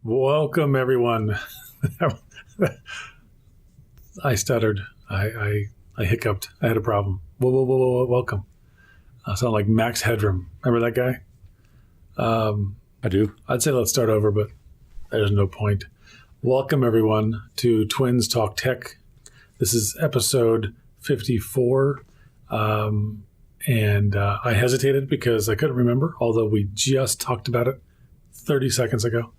Welcome, everyone. I stuttered. I hiccuped. I had a problem. Whoa. Welcome. I sound like Max Headroom. Remember that guy? I do. I'd say let's start over, but there's no point. Welcome, everyone, to Twins Talk Tech. This is episode 54. And I hesitated because I couldn't remember, although we just talked about it 30 seconds ago.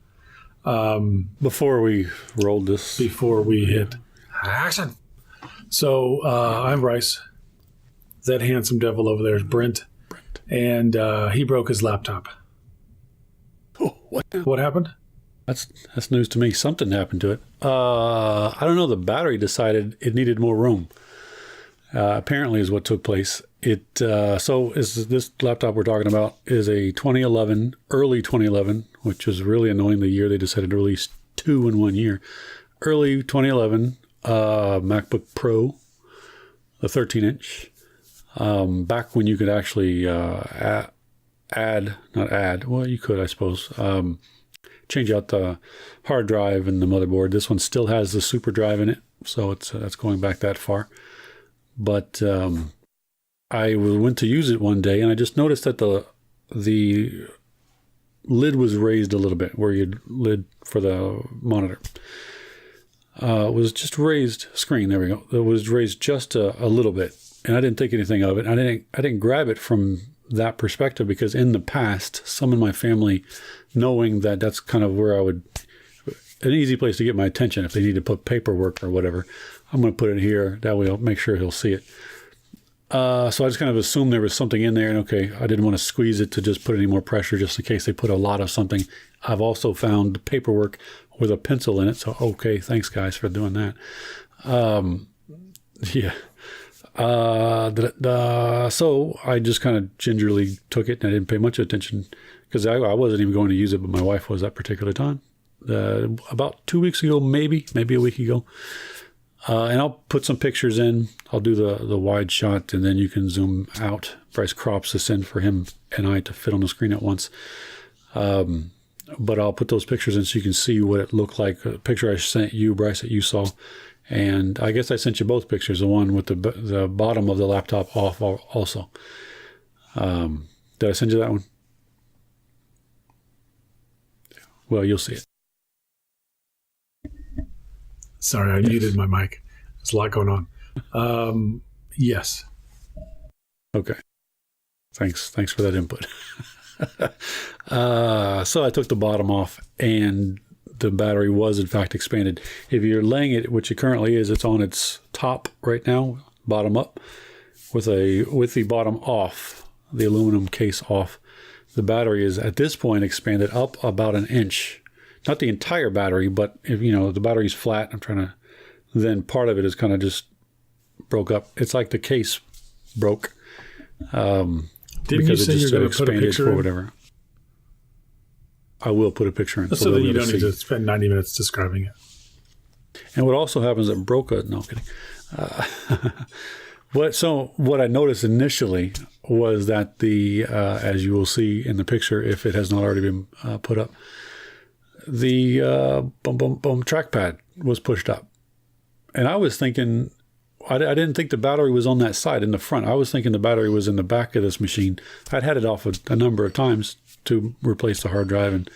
Before we rolled this. Before we hit action. So I'm Bryce. That handsome devil over there is Brendt. And he broke his laptop. Oh, what now? What happened? That's news to me. Something happened to it. I don't know. The battery decided it needed more room. Apparently is what took place. This laptop we're talking about is a 2011, early 2011, which is really annoying. The year they decided to release two in 1 year. Early 2011 MacBook Pro, the 13-inch. Back when you could actually you could, I suppose, change out the hard drive and the motherboard. This one still has the super drive in it, so that's going back that far. But I went to use it one day, and I just noticed that the lid was raised a little bit, where your lid for the monitor was just raised. Screen, there we go. It was raised just a little bit, and I didn't think anything of it. I didn't grab it from that perspective because in the past, some in my family, knowing that that's kind of where an easy place to get my attention if they need to put paperwork or whatever. I'm going to put it here. That way I'll make sure he'll see it. So I just kind of assumed there was something in there, and okay, I didn't want to squeeze it to just put any more pressure just in case they put a lot of something. I've also found paperwork with a pencil in it, so okay, thanks guys for doing that. So I just kind of gingerly took it, and I didn't pay much attention because I wasn't even going to use it, but my wife was that particular time. About 2 weeks ago, maybe a week ago. And I'll put some pictures in. I'll do the wide shot, and then you can zoom out. Bryce crops this in for him and I to fit on the screen at once. But I'll put those pictures in so you can see what it looked like. A picture I sent you, Bryce, that you saw. And I guess I sent you both pictures, the one with the bottom of the laptop off also. Did I send you that one? Well, you'll see it. Sorry, I muted my mic. There's a lot going on. Yes. Okay. Thanks for that input. So I took the bottom off, and the battery was in fact expanded. If you're laying it, which it currently is, it's on its top right now, bottom up, with the bottom off, the aluminum case off. The battery is at this point expanded up about an inch. Not the entire battery, but if the battery's flat, then part of it is kind of just broke up. It's like the case broke. Didn't because you say it just you're going to put a expanded picture for in? whatever. I will put a picture in. So that you don't need to spend 90 minutes describing it. And what also happens is it broke no, I'm kidding. What I noticed initially was that as you will see in the picture, if it has not already been put up, the trackpad was pushed up. And I was thinking, I didn't think the battery was on that side in the front. I was thinking the battery was in the back of this machine. I'd had it off a number of times to replace the hard drive and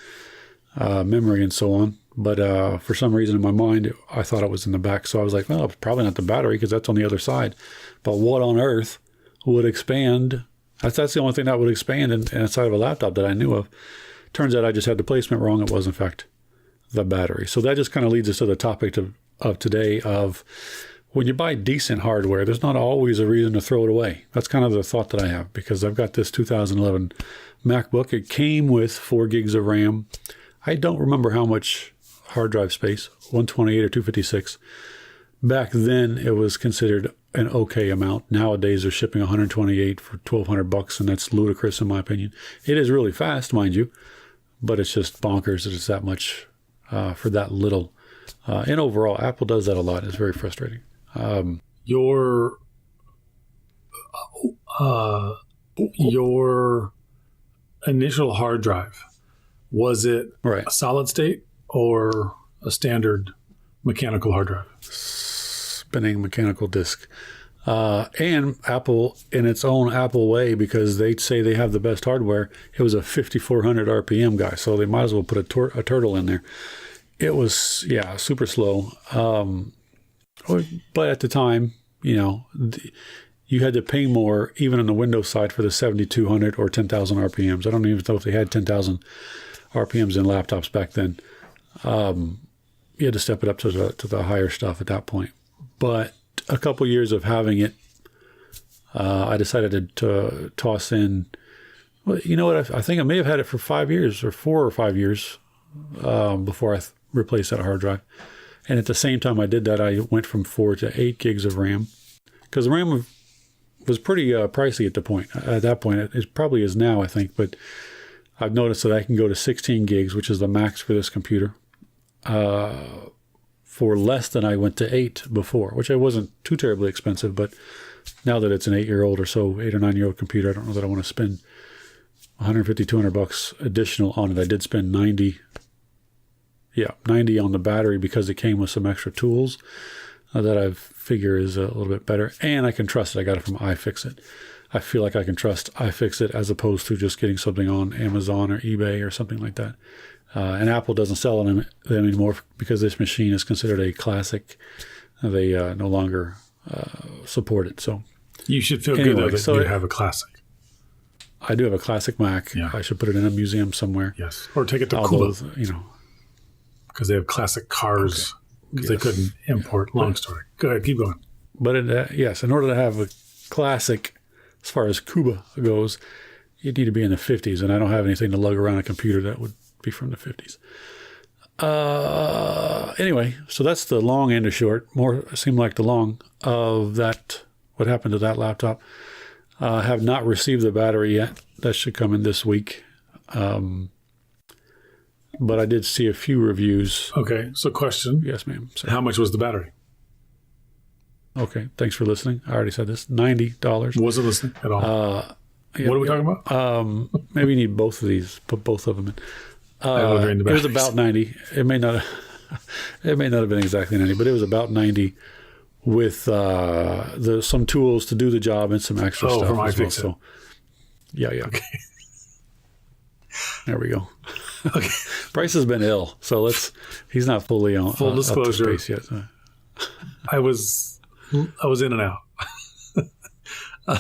memory and so on. But for some reason in my mind, I thought it was in the back. So I was like, well, it's probably not the battery because that's on the other side. But what on earth would expand? That's the only thing that would expand inside of a laptop that I knew of. Turns out I just had the placement wrong. It was, in fact, the battery. So that just kind of leads us to the topic of today of when you buy decent hardware, there's not always a reason to throw it away. That's kind of the thought that I have because I've got this 2011 MacBook. It came with 4 gigs of RAM. I don't remember how much hard drive space, 128 or 256. Back then, it was considered an okay amount. Nowadays, they're shipping 128 for $1,200, and that's ludicrous in my opinion. It is really fast, mind you. But it's just bonkers that it's that much for that little. And overall, Apple does that a lot. It's very frustrating. Your initial hard drive, was it right. a solid state or a standard mechanical hard drive? Spinning mechanical disk. And Apple, in its own Apple way, because they say they have the best hardware, it was a 5,400 RPM guy, so they might as well put a turtle in there. It was, super slow. But at the time, you had to pay more, even on the Windows side, for the 7,200 or 10,000 RPMs. I don't even know if they had 10,000 RPMs in laptops back then. You had to step it up to the higher stuff at that point. But a couple years of having it, I decided to toss in. Well, you know what? I think I may have had it for 5 years, or 4 or 5 years, before I replaced that hard drive. And at the same time I did that, I went from 4 to 8 gigs of RAM, because the RAM was pretty pricey at that point. It probably is now, I think, but I've noticed that I can go to 16 gigs, which is the max for this computer, for less than I went to 8 before, which I wasn't too terribly expensive. But now that it's an 8-year-old or so, 8 or 9-year-old computer, I don't know that I want to spend $150, $200 additional on it. I did spend $90 on the battery, because it came with some extra tools that I figure is a little bit better. And I can trust it. I got it from iFixit. I feel like I can trust iFixit as opposed to just getting something on Amazon or eBay or something like that. And Apple doesn't sell them anymore, because this machine is considered a classic. They no longer support it. So you should feel good that you have a classic. I do have a classic Mac. Yeah. I should put it in a museum somewhere. Yes, or take it to Cuba. Because they have classic cars, because they couldn't import. Long story. Go ahead, keep going. But in order to have a classic, as far as Cuba goes, you need to be in the 50s, and I don't have anything to lug around a computer that would be from the 50s. Anyway, so that's the long and the short. More seemed like the long of that. What happened to that laptop? I have not received the battery yet. That should come in this week. But I did see a few reviews. Okay, so question. Yes, ma'am. Sorry. How much was the battery? Okay, thanks for listening. I already said this. $90. Wasn't listening at all. What are we talking about? Maybe you need both of these. Put both of them in. It was about 90. It may not have been exactly 90, but it was about 90 with some tools to do the job and some extra stuff. From as iFixit. Well. So, yeah. Okay. There we go. Okay. Bryce has been ill, so he's not fully on full disclosure up to space yet. So. I was in and out. I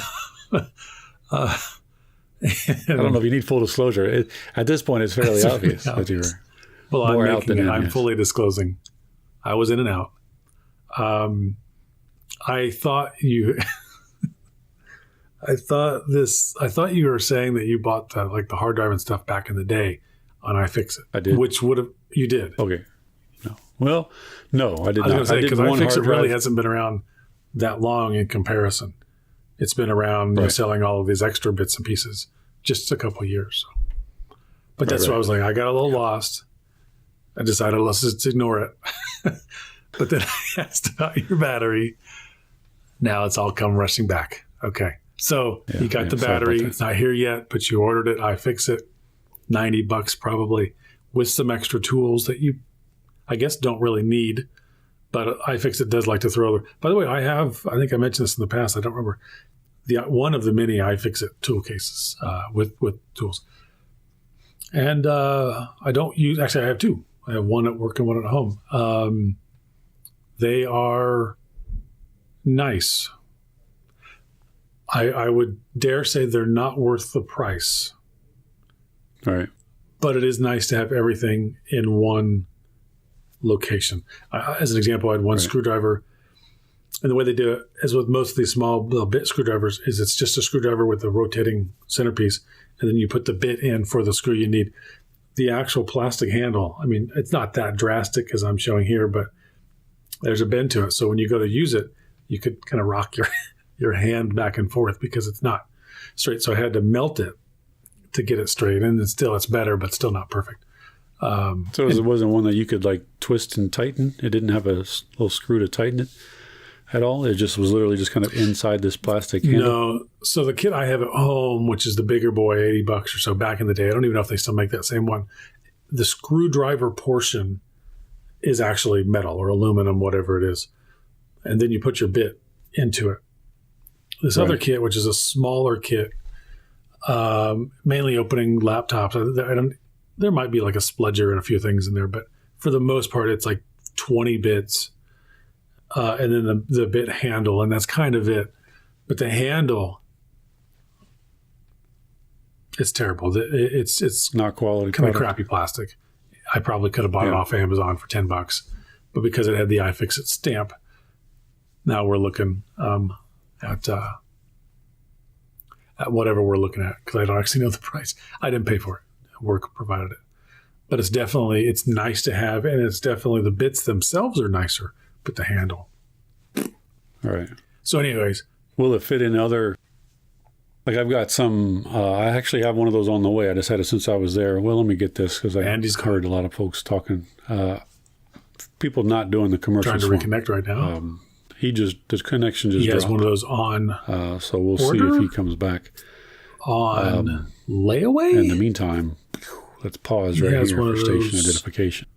don't know if you need full disclosure. At this point, it's fairly obvious that you were more out than in. I'm fully disclosing. I was in and out. I thought you were saying that you bought the hard drive and stuff back in the day on iFixit. I did. You did. Okay. No. Well, no, I did not. I was going to say, because iFixit really hasn't been around that long in comparison. It's been around selling all of these extra bits and pieces just a couple of years. So. But that's why I was like, I got a little lost. I decided, let's just ignore it. But then I asked about your battery. Now it's all come rushing back. Okay. So you got the battery. It's not here yet, but you ordered it. iFixit, $90 probably, with some extra tools that you, I guess, don't really need. But iFixit does like to throw. By the way, I think I mentioned this in the past. I don't remember. One of the mini iFixit tool cases with tools. And I don't use, actually I have two. I have one at work and one at home. They are nice. I would dare say they're not worth the price. All right. But it is nice to have everything in one location. As an example, I had one screwdriver. And the way they do it, as with most of these small little bit screwdrivers, is it's just a screwdriver with a rotating centerpiece. And then you put the bit in for the screw you need. The actual plastic handle, I mean, it's not that drastic as I'm showing here, but there's a bend to it. So when you go to use it, you could kind of rock your hand back and forth because it's not straight. So I had to melt it to get it straight. And it's better, but still not perfect. So it wasn't one that you could like twist and tighten? It didn't have a little screw to tighten it at all? It just was literally just kind of inside this plastic handle? No. So the kit I have at home, which is the bigger boy, $80 or so back in the day, I don't even know if they still make that same one. The screwdriver portion is actually metal or aluminum, whatever it is. And then you put your bit into it. This other kit, which is a smaller kit, mainly opening laptops. There might be like a spludger and a few things in there, but for the most part, it's like 20 bits, and then the bit handle, and that's kind of it. But the handle, it's terrible. It's not quality. Kind of crappy plastic. I probably could have bought it off Amazon for $10, but because it had the iFixit stamp, now we're looking at whatever we're looking at, because I don't actually know the price. I didn't pay for it. Work provided it. But it's nice to have, and it's definitely, the bits themselves are nicer, but the handle. All right. So anyways. Will it fit in other, like I've got some, I actually have one of those on the way. I just had it since I was there. Well, let me get this, because I heard a lot of folks talking, people not doing the commercials. Trying to reconnect right now. The connection just dropped. He has one of those on so we'll see if he comes back. On layaway? In the meantime, let's pause right here for station identification.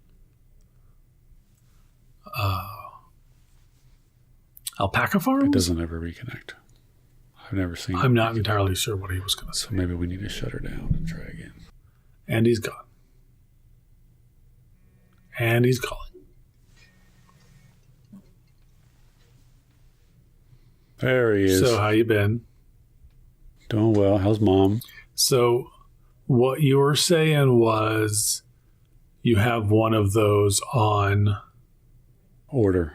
Alpaca Farms? It doesn't ever reconnect. I've never seen it. I'm not entirely sure what he was going to say. So maybe we need to shut her down and try again. And he's gone. And he's calling. There he is. So how you been? Doing well. How's Mom? So what you were saying was you have one of those on order.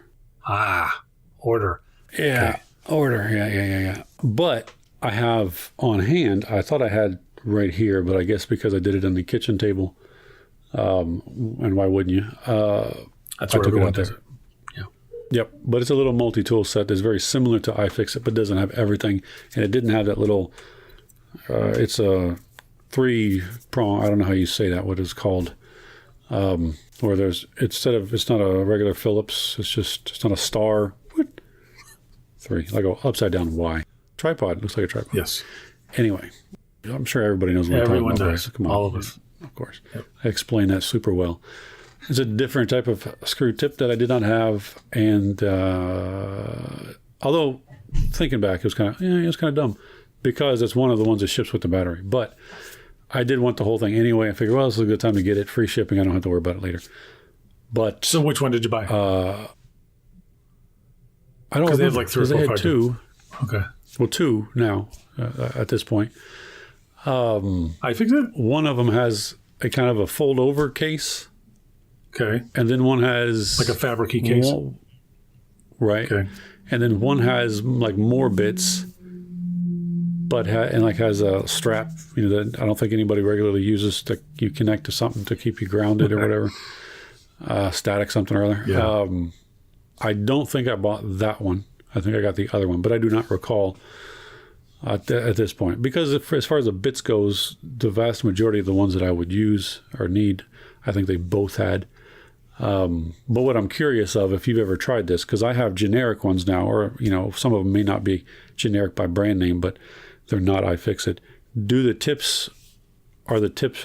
Order. Yeah. Okay. Order. Yeah. But I have on hand, I thought I had right here, but I guess because I did it on the kitchen table, and why wouldn't you? That's where everyone does it. Yeah. Yep. But it's a little multi-tool set that's very similar to iFixit, but doesn't have everything. And it didn't have that little, it's a 3-prong, I don't know how you say that, what it's called. Where there's, it's not a regular Phillips, it's not a star. What? 3, like an upside down Y. Tripod, looks like a tripod. Yes. Anyway, I'm sure everybody knows what I'm talking about. Everyone does. Come on. All of us. Of course. Yep. I explained that super well. It's a different type of screw tip that I did not have. And although thinking back, it was kind of dumb because it's one of the ones that ships with the battery. But I did want the whole thing anyway. I figured, well, this is a good time to get it. Free shipping. I don't have to worry about it later. But so which one did you buy? I don't know. They have like 3 or 4. They had 2. Okay. Well, 2 now at this point. iFixit? One of them has a kind of a fold over case. Okay. And then one has like a fabric-y case. Right. Okay. And then one has like more bits, but has a strap. That I don't think anybody regularly uses that you connect to something to keep you grounded or whatever. Static something or other. Yeah. I don't think I bought that one. I think I got the other one, but I do not recall at this point. Because as far as the bits goes, the vast majority of the ones that I would use or need, I think they both had. But what I'm curious of, if you've ever tried this, because I have generic ones now, or some of them may not be generic by brand name, but they're not iFixit. Are the tips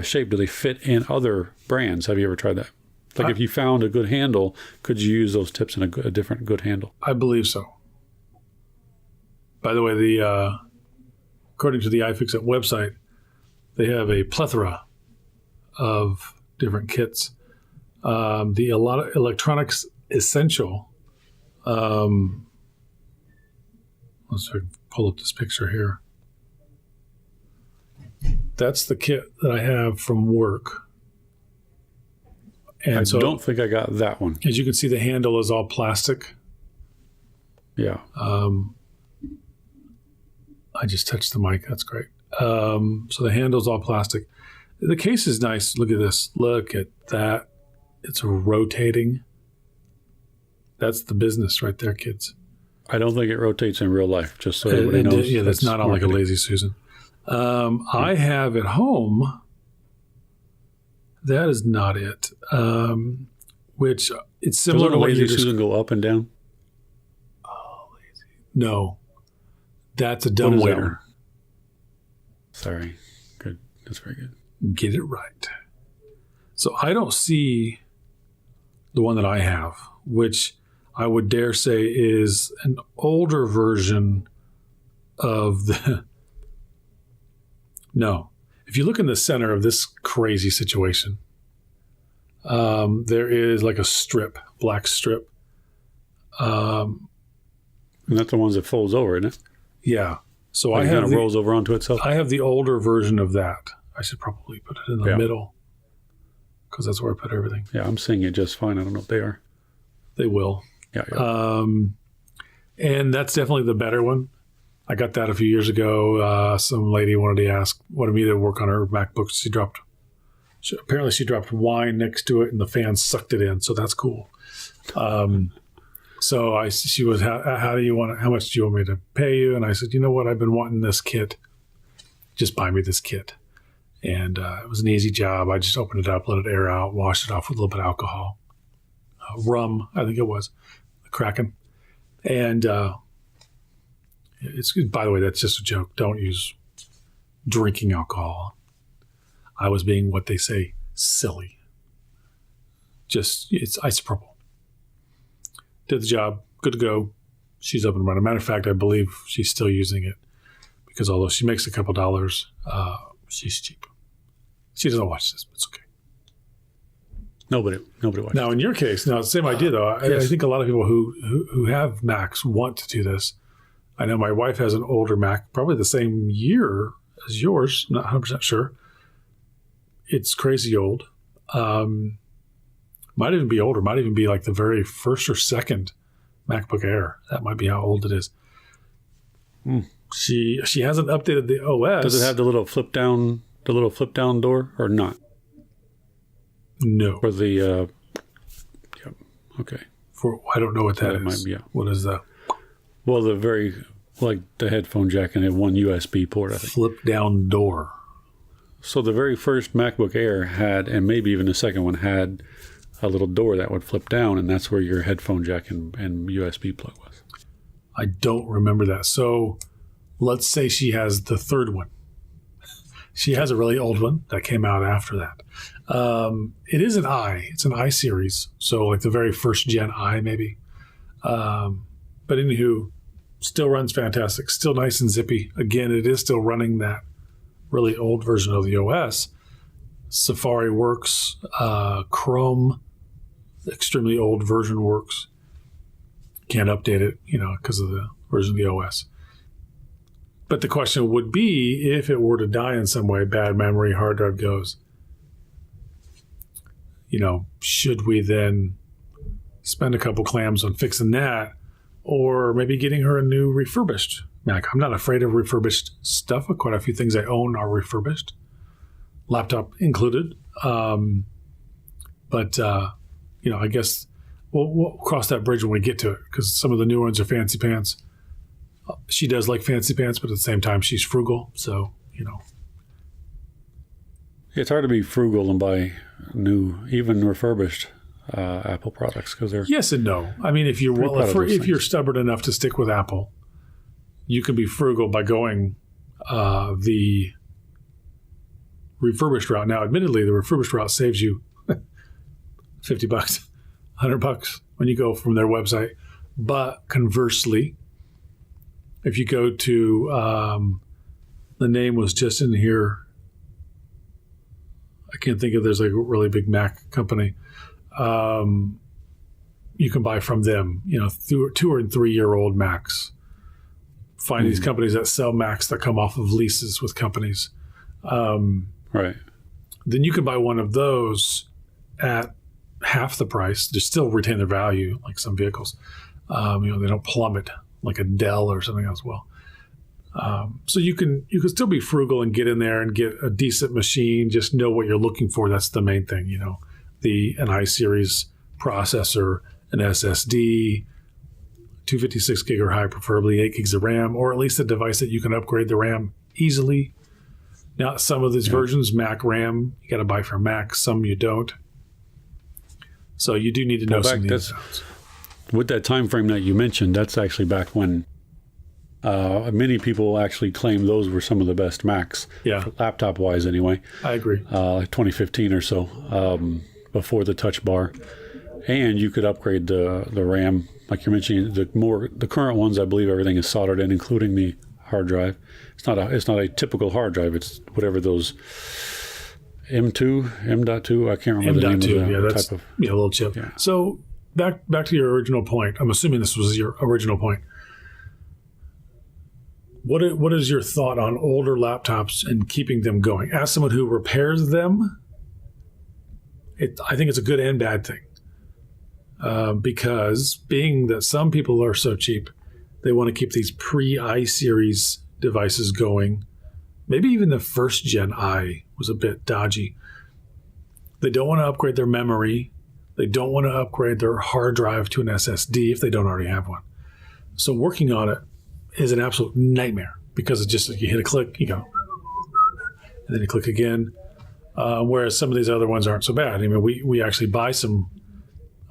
shaped? Do they fit in other brands? Have you ever tried that? Like if you found a good handle, could you use those tips in a different good handle? I believe so. By the way, according to the iFixit website, they have a plethora of different kits. The electronics essential. Let's pull up this picture here. That's the kit that I have from work. And I don't think I got that one. As you can see, the handle is all plastic. Yeah. I just touched the mic. That's great. So the handle's all plastic. The case is nice. Look at this. Look at that. It's rotating. That's the business right there, kids. I don't think it rotates in real life, just so everybody knows. Yeah, that's not on like a Lazy Susan. I have at home... That is not it. Which it's similar to Lazy Susan go up and down? Oh, lazy. No. That's a dumbwaiter. Sorry. Good. That's very good. Get it right. So I don't see the one that I have, which I would dare say is an older version of the... No. If you look in the center of this crazy situation, there is like a strip, black strip. And that's the ones that folds over, isn't it? Yeah. So like I have kind of rolls over onto itself. I have the older version of that. I should probably put it in the middle because that's where I put everything. Yeah, I'm seeing it just fine. I don't know if they are. They will. Yeah. And that's definitely the better one. I got that a few years ago. Some lady wanted me to work on her MacBook. Apparently she dropped wine next to it and the fan sucked it in. So that's cool. So she was, how do you want it? How much do you want me to pay you? And I said, you know what? I've been wanting this kit. Just buy me this kit. And it was an easy job. I just opened it up, let it air out, washed it off with a little bit of alcohol. Rum, I think it was. Kraken. And it's, by the way, that's just a joke. Don't use drinking alcohol. I was being what they say, silly. Just, it's isopropyl. Did the job, good to go. She's up and running. Matter of fact, I believe she's still using it because although she makes a couple dollars, she's cheap. She doesn't watch this, but it's okay. Nobody watches. Now, in your case, same idea though. Yes. I think a lot of people who have Macs want to do this. I know my wife has an older Mac, probably the same year as yours. I'm not 100% sure. It's crazy old. Might even be older. Might even be like the very first or second MacBook Air. That might be how old it is. She hasn't updated the OS. Does it have the little flip down door or not? No. For the okay. I don't know what that is. Might be, yeah. What is that? Well, like the headphone jack and it one USB port, I think. Flip down door. So the very first MacBook Air had, and maybe even the second one had, a little door that would flip down, and that's where your headphone jack and USB plug was. I don't remember that. So let's say she has the third one. She has a really old one that came out after that. It is an i. It's an i series. So like the very first gen i maybe. But anywho, still runs fantastic. Still nice and zippy. Again, it is still running that really old version of the OS. Safari works. Chrome, extremely old version works. Can't update it, because of the version of the OS. But the question would be, if it were to die in some way, bad memory, hard drive goes, should we then spend a couple clams on fixing that, or maybe getting her a new refurbished Mac? I'm not afraid of refurbished stuff. Quite a few things I own are refurbished, laptop included. But I guess we'll cross that bridge when we get to it, because some of the new ones are fancy pants. She does like fancy pants, but at the same time, she's frugal. So, It's hard to be frugal and buy new, even refurbished Apple products because they're... Yes and no. I mean, if you're stubborn enough to stick with Apple, you can be frugal by going the refurbished route. Now, admittedly, the refurbished route saves you $50, $100 when you go from their website. But conversely, if you go to, the name was just in here. I can't think of, there's like a really big Mac company. You can buy from them, 2 or 3 year old Macs. Find these companies that sell Macs that come off of leases with companies. Right. Then you can buy one of those at half the price. They still retain their value, like some vehicles. They don't plummet like a Dell or something else will. So you can still be frugal and get in there and get a decent machine. Just know what you're looking for. That's the main thing. An i-series processor, an SSD, 256 gig or high, preferably 8 gigs of RAM, or at least a device that you can upgrade the RAM easily. Now, some of these versions, Mac RAM, you got to buy for Mac. Some you don't. So you do need to know some of these. With that time frame that you mentioned, that's actually back when many people actually claim those were some of the best Macs, laptop-wise anyway. I agree. Like 2015 or so, before the Touch Bar. And you could upgrade the RAM, like you're mentioning. The current ones, I believe everything is soldered in, including the hard drive. It's not a typical hard drive. It's whatever those M.2. I can't remember the name of the type of a little chip. Yeah. So back to your original point. I'm assuming this was your original point. What is your thought on older laptops and keeping them going? As someone who repairs them, I think it's a good and bad thing. Because being that some people are so cheap, they want to keep these pre-i-series devices going. Maybe even the first gen i was a bit dodgy. They don't want to upgrade their memory. They don't want to upgrade their hard drive to an SSD if they don't already have one. So working on it is an absolute nightmare because it's just you hit a click, you go, and then you click again. Whereas some of these other ones aren't so bad. I mean, we actually buy some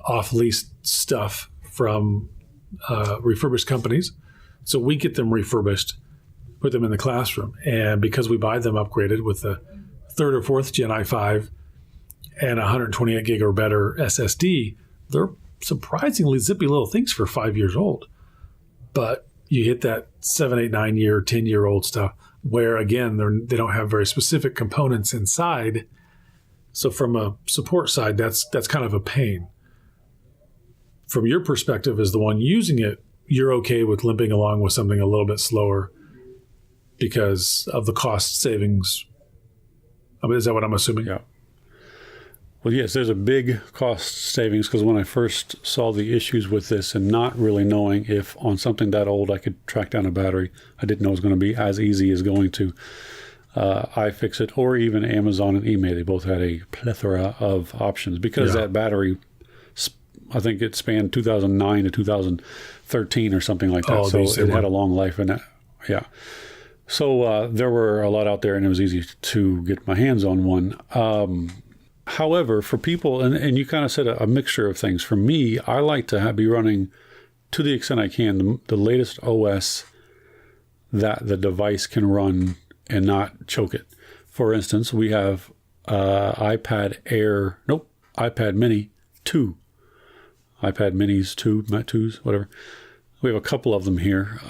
off-lease stuff from refurbished companies. So we get them refurbished, put them in the classroom. And because we buy them upgraded with the third or fourth Gen i5 and 128 gig or better SSD, they're surprisingly zippy little things for 5 years old. But you hit that 7, 8, 9 year, 10-year-old stuff where, again, they don't have very specific components inside. So from a support side, that's kind of a pain. From your perspective as the one using it, you're okay with limping along with something a little bit slower because of the cost savings. I mean, is that what I'm assuming? Yeah. Well, yes, there's a big cost savings because when I first saw the issues with this and not really knowing if on something that old I could track down a battery, I didn't know it was going to be as easy as going to iFixit or even Amazon and eBay. They both had a plethora of options because that battery, I think it spanned 2009 to 2013 or something like that. So it had a long life in that. Yeah. So there were a lot out there and it was easy to get my hands on one. However, for people, and you kind of said a mixture of things. For me, I like to be running, to the extent I can, the latest OS that the device can run and not choke it. For instance, we have iPad Mini 2. iPad Minis 2, Mac 2s, whatever. We have a couple of them here.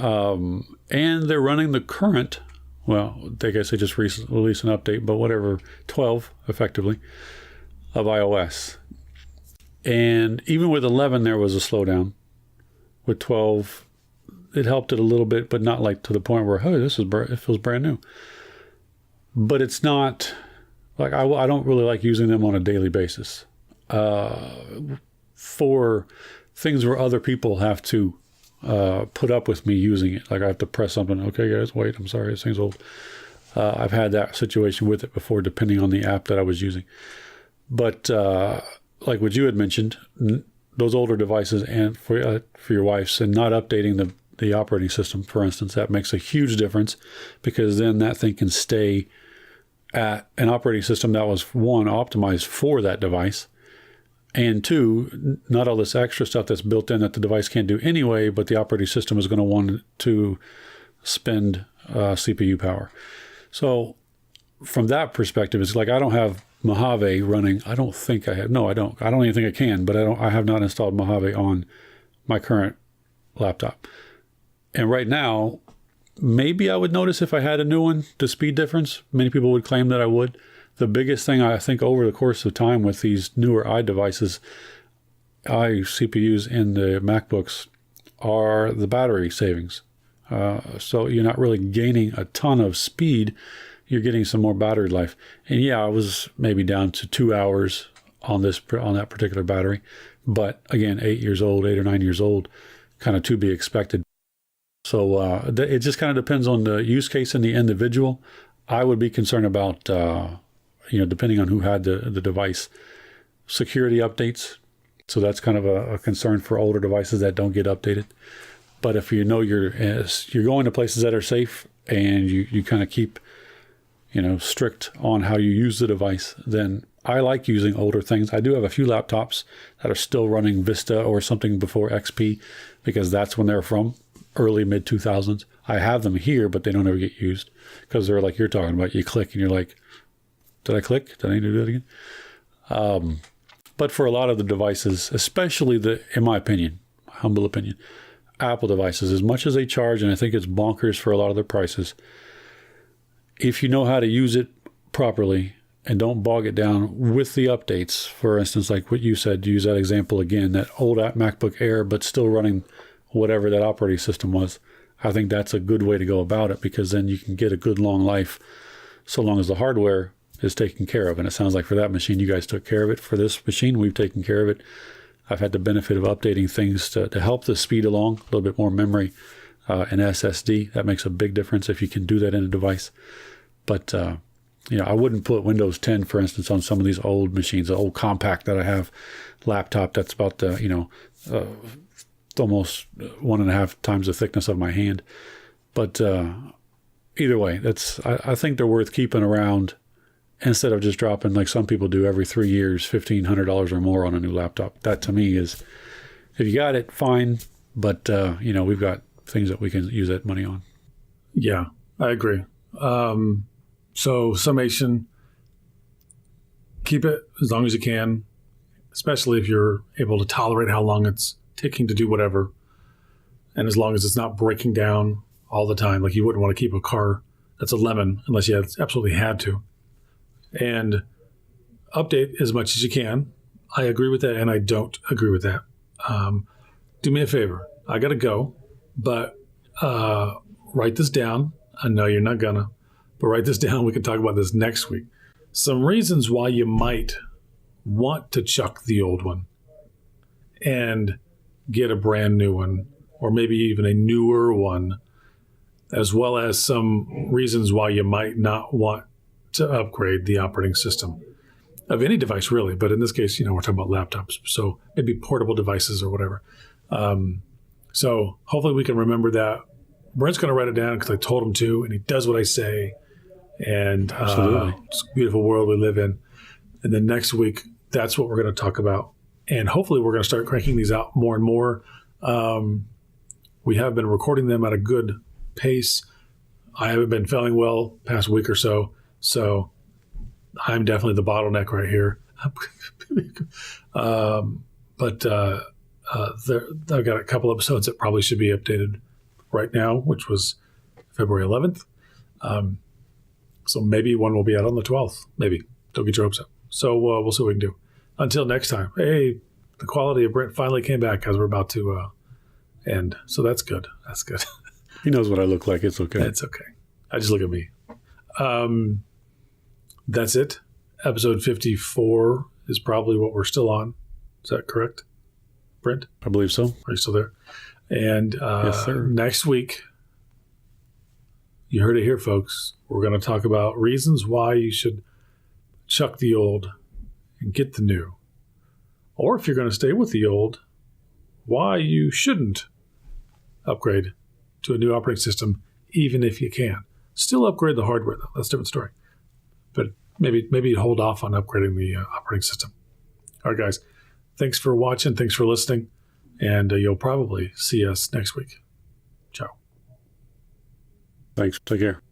And they're running the current, well, I guess they just released an update, but whatever, 12, effectively, of iOS. And even with 11, there was a slowdown. With 12, it helped it a little bit, but not like to the point where, oh, it feels brand new. But it's not, like, I don't really like using them on a daily basis. For things where other people have to put up with me using it. Like I have to press something. Okay, guys, wait, I'm sorry, this thing's old. I've had that situation with it before, depending on the app that I was using. But like what you had mentioned, those older devices and for your wife's and not updating the operating system, for instance, that makes a huge difference because then that thing can stay at an operating system that was, one, optimized for that device, and two, not all this extra stuff that's built in that the device can't do anyway, but the operating system is going to want to spend CPU power. So from that perspective, it's like I don't have Mojave running. I don't think I have. No, I don't. I don't even think I can, but I have not installed Mojave on my current laptop. And right now, maybe I would notice if I had a new one, the speed difference. Many people would claim that I would. The biggest thing I think over the course of time with these newer iDevices, iCPUs in the MacBooks, are the battery savings. So you're not really gaining a ton of speed. You're getting some more battery life. And yeah, I was maybe down to 2 hours on that particular battery. But again, 8 or 9 years old, kind of to be expected. So it just kind of depends on the use case and the individual. I would be concerned about, depending on who had the device, security updates. So that's kind of a concern for older devices that don't get updated. But if you know you're going to places that are safe and you kind of keep, strict on how you use the device, then I like using older things. I do have a few laptops that are still running Vista or something before XP because that's when they're from, early mid 2000s. I have them here, but they don't ever get used because they're like you're talking about. You click and you're like, did I click? Did I need to do it again? But for a lot of the devices, especially in my opinion, humble opinion, Apple devices, as much as they charge, and I think it's bonkers for a lot of their prices, if you know how to use it properly and don't bog it down with the updates, for instance, like what you said, use that example again, that old MacBook Air, but still running whatever that operating system was, I think that's a good way to go about it, because then you can get a good long life so long as the hardware is taken care of. And it sounds like for that machine, you guys took care of it. For this machine, we've taken care of it. I've had the benefit of updating things to help the speed along, a little bit more memory and SSD. That makes a big difference if you can do that in a device. But, I wouldn't put Windows 10, for instance, on some of these old machines, the old compact that I have, laptop that's about, almost 1.5 times the thickness of my hand. But either way, I think they're worth keeping around instead of just dropping, like some people do every 3 years, $1,500 or more on a new laptop. That to me is, if you got it, fine. But, we've got things that we can use that money on. Yeah, I agree. So summation, keep it as long as you can, especially if you're able to tolerate how long it's taking to do whatever. And as long as it's not breaking down all the time, like you wouldn't want to keep a car that's a lemon unless you absolutely had to. And update as much as you can. I agree with that, and I don't agree with that. Do me a favor. I got to go, but write this down. I know you're not gonna, but write this down. We can talk about this next week. Some reasons why you might want to chuck the old one and get a brand new one, or maybe even a newer one, as well as some reasons why you might not want to upgrade the operating system of any device, really. But in this case, we're talking about laptops, so maybe portable devices or whatever. So hopefully we can remember that. Brent's going to write it down because I told him to, and he does what I say. And it's a beautiful world we live in. And then next week, that's what we're going to talk about. And hopefully we're going to start cranking these out more and more. We have been recording them at a good pace. I haven't been feeling well past week or so. So I'm definitely the bottleneck right here. But I've got a couple episodes that probably should be updated right now, which was February 11th. So maybe one will be out on the 12th. Maybe. Don't get your hopes up. So we'll see what we can do. Until next time. Hey, the quality of Brent finally came back as we're about to end. So that's good. That's good. He knows what I look like. It's okay. It's okay. I just look at me. That's it. Episode 54 is probably what we're still on. Is that correct, Brent? I believe so. Are you still there? And yes, sir. Next week, you heard it here, folks. We're going to talk about reasons why you should chuck the old and get the new. Or if you're going to stay with the old, why you shouldn't upgrade to a new operating system, even if you can. Still upgrade the hardware, though. That's a different story. But maybe hold off on upgrading the operating system. All right, guys. Thanks for watching. Thanks for listening. And you'll probably see us next week. Ciao. Thanks. Take care.